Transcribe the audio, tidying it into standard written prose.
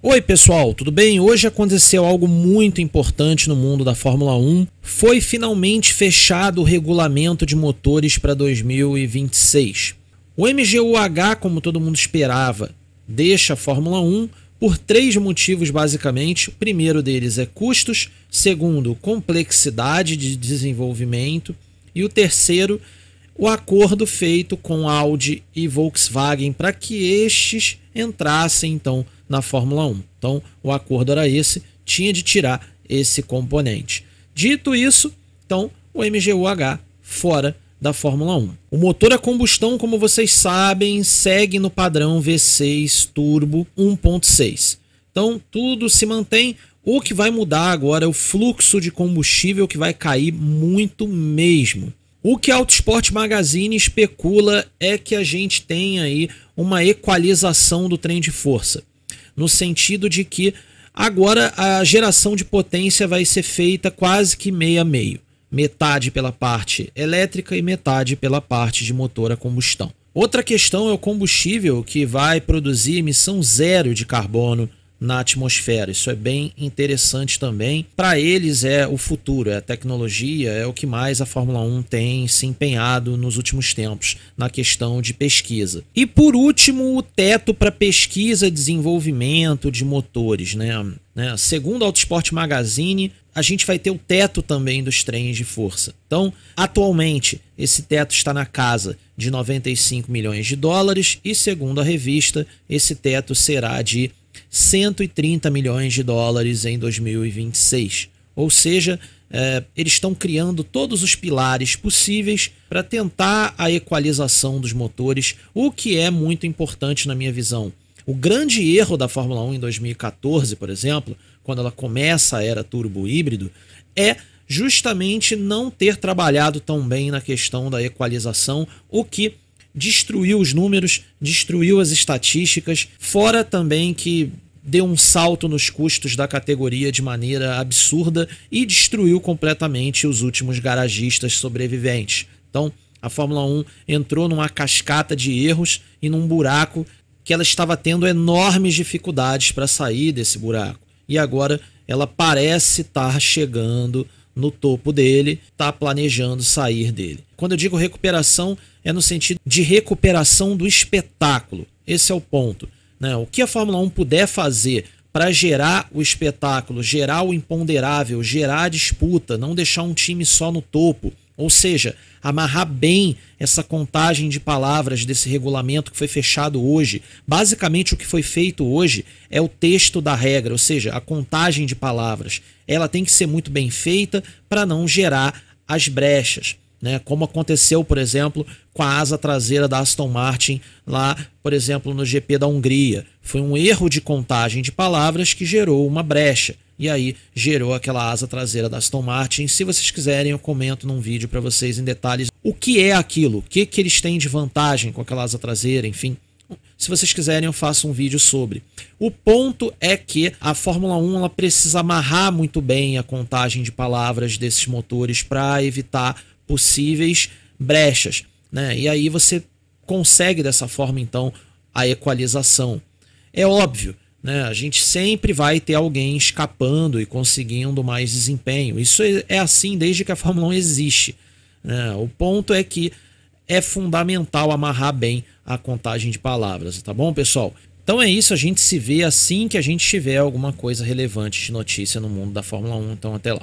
Oi pessoal, tudo bem? Hoje aconteceu algo muito importante no mundo da Fórmula 1. Foi finalmente fechado o regulamento de motores para 2026. O MGU-H, como todo mundo esperava, deixa a Fórmula 1 por três motivos basicamente. O primeiro deles é custos, segundo, complexidade de desenvolvimento e o terceiro, o acordo feito com Audi e Volkswagen para que estes entrassem então na Fórmula 1. Então o acordo era esse, tinha de tirar esse componente. Dito isso, então o MGU-H fora da Fórmula 1. O motor a combustão, como vocês sabem, segue no padrão V6 Turbo 1.6. Então tudo se mantém. O que vai mudar agora é o fluxo de combustível, que vai cair muito mesmo. O que a Autosport Magazine especula é que a gente tem aí uma equalização do trem de força, no sentido de que agora a geração de potência vai ser feita quase que meio a meio. Metade pela parte elétrica e metade pela parte de motor a combustão. Outra questão é o combustível, que vai produzir emissão zero de carbono na atmosfera. Isso é bem interessante também. Para eles é o futuro, é a tecnologia, é o que mais a Fórmula 1 tem se empenhado nos últimos tempos na questão de pesquisa. E por último, o teto para pesquisa e desenvolvimento de motores, né? Segundo a Autosport Magazine, a gente vai ter o teto também dos trens de força. Então, atualmente, esse teto está na casa de 95 milhões de dólares e, segundo a revista, esse teto será de 130 milhões de dólares em 2026. Ou seja, eles estão criando todos os pilares possíveis para tentar a equalização dos motores, o que é muito importante na minha visão. O grande erro da Fórmula 1 em 2014, por exemplo, quando ela começa a era turbo híbrido, é justamente não ter trabalhado tão bem na questão da equalização, o que destruiu os números, destruiu as estatísticas, fora também que deu um salto nos custos da categoria de maneira absurda e destruiu completamente os últimos garagistas sobreviventes. Então, a Fórmula 1 entrou numa cascata de erros e num buraco que ela estava tendo enormes dificuldades para sair desse buraco. E agora ela parece estar chegando no topo dele, está planejando sair dele. Quando eu digo recuperação, é no sentido de recuperação do espetáculo. Esse é o ponto, né? O que a Fórmula 1 puder fazer para gerar o espetáculo, gerar o imponderável, gerar a disputa, não deixar um time só no topo, ou seja, amarrar bem essa contagem de palavras desse regulamento que foi fechado hoje. Basicamente o que foi feito hoje é o texto da regra, ou seja, a contagem de palavras. Ela tem que ser muito bem feita para não gerar as brechas, né? Como aconteceu, por exemplo, com a asa traseira da Aston Martin lá, por exemplo, no GP da Hungria. Foi um erro de contagem de palavras que gerou uma brecha. E aí gerou aquela asa traseira da Aston Martin. Se vocês quiserem, eu comento num vídeo para vocês em detalhes o que é aquilo, o que eles têm de vantagem com aquela asa traseira, enfim. Se vocês quiserem, eu faço um vídeo sobre. O ponto é que a Fórmula 1 ela precisa amarrar muito bem a contagem de palavras desses motores para evitar possíveis brechas, né? E aí você consegue dessa forma, então, a equalização. É óbvio, né? A gente sempre vai ter alguém escapando e conseguindo mais desempenho. Isso é assim desde que a Fórmula 1 existe, né? O ponto é que é fundamental amarrar bem a contagem de palavras, tá bom, pessoal? Então é isso, a gente se vê assim que a gente tiver alguma coisa relevante de notícia no mundo da Fórmula 1. Então até lá.